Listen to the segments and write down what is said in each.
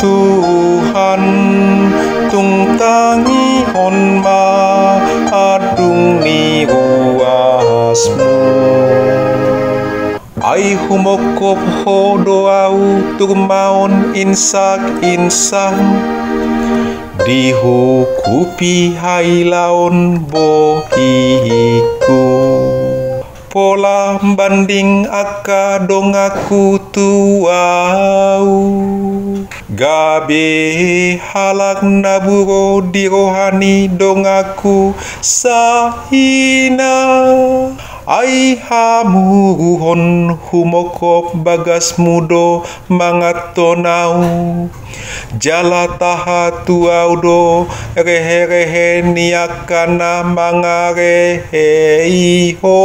Tuhan tungtangi onma adung ni ruasmu. Ai humokop ho doau turmaon insak-insan dihukupi hailaon bohiku. Pola banding aka dongaku tuau gabe halak naburo di rohani dongaku sahina. Ai hamuruhon humokop bagas mudo mangatonau jala taha tuau do rehe-rehe niakana mangarehe iho.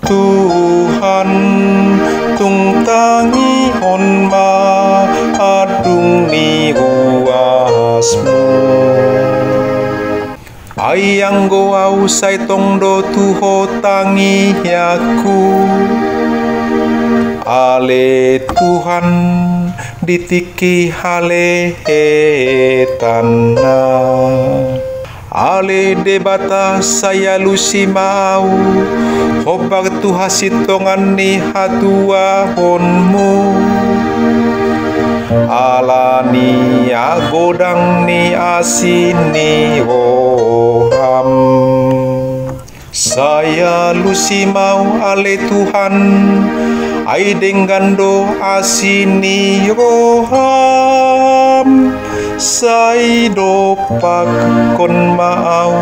Tuhan tungtangi onma adung ni ruasmu. Ayang goau sai tongdo tuho tangi yaku. Ale Tuhan ditiki hale hetana. Ale debata saya lusi mau hobar tuha sitongan ni hatua honmu. Alani agodang ni asini roham. Saya lusi mau ale Tuhan ai denggando asini roham. Sai dopak kon mau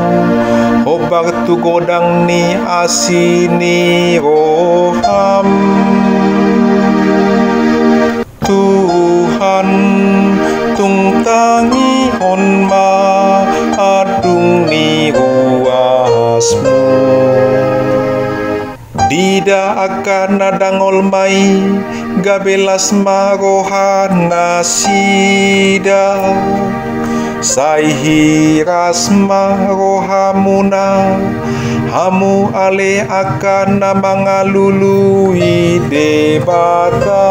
hobar tu godang ni asini roham. Tuhan tungtangi onma adung ni ruasmu. Dida akan nadangol mai gabelas marohana sida. Sai hiras marohamuna hamu ale akan mangalului debata.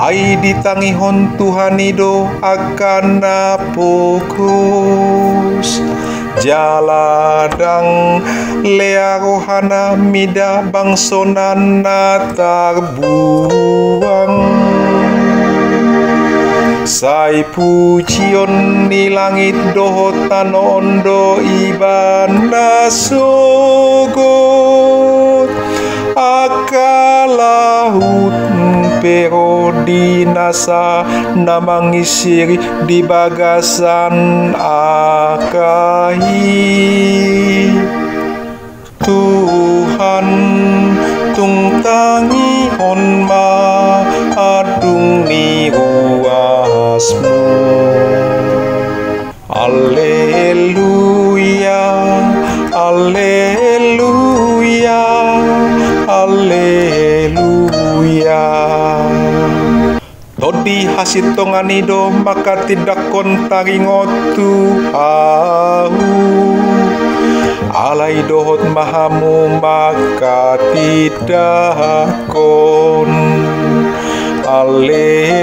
Ai ditangihon Tuhanido akan napokus jaladang lea rohana mida bangsonana tarbuang. Sai pujion ni langit dohotan ondo ibana sogot akalaut pero dinasa namangisiri di bagasan akahi. Tuhan tungtangi onma adung ni ruasmu. Alleluia, alleluia, alleluia. Todi hasitonganido maka tidak kontaringotu au. Alai dohot mahamu maka tidak kon. Alleluia.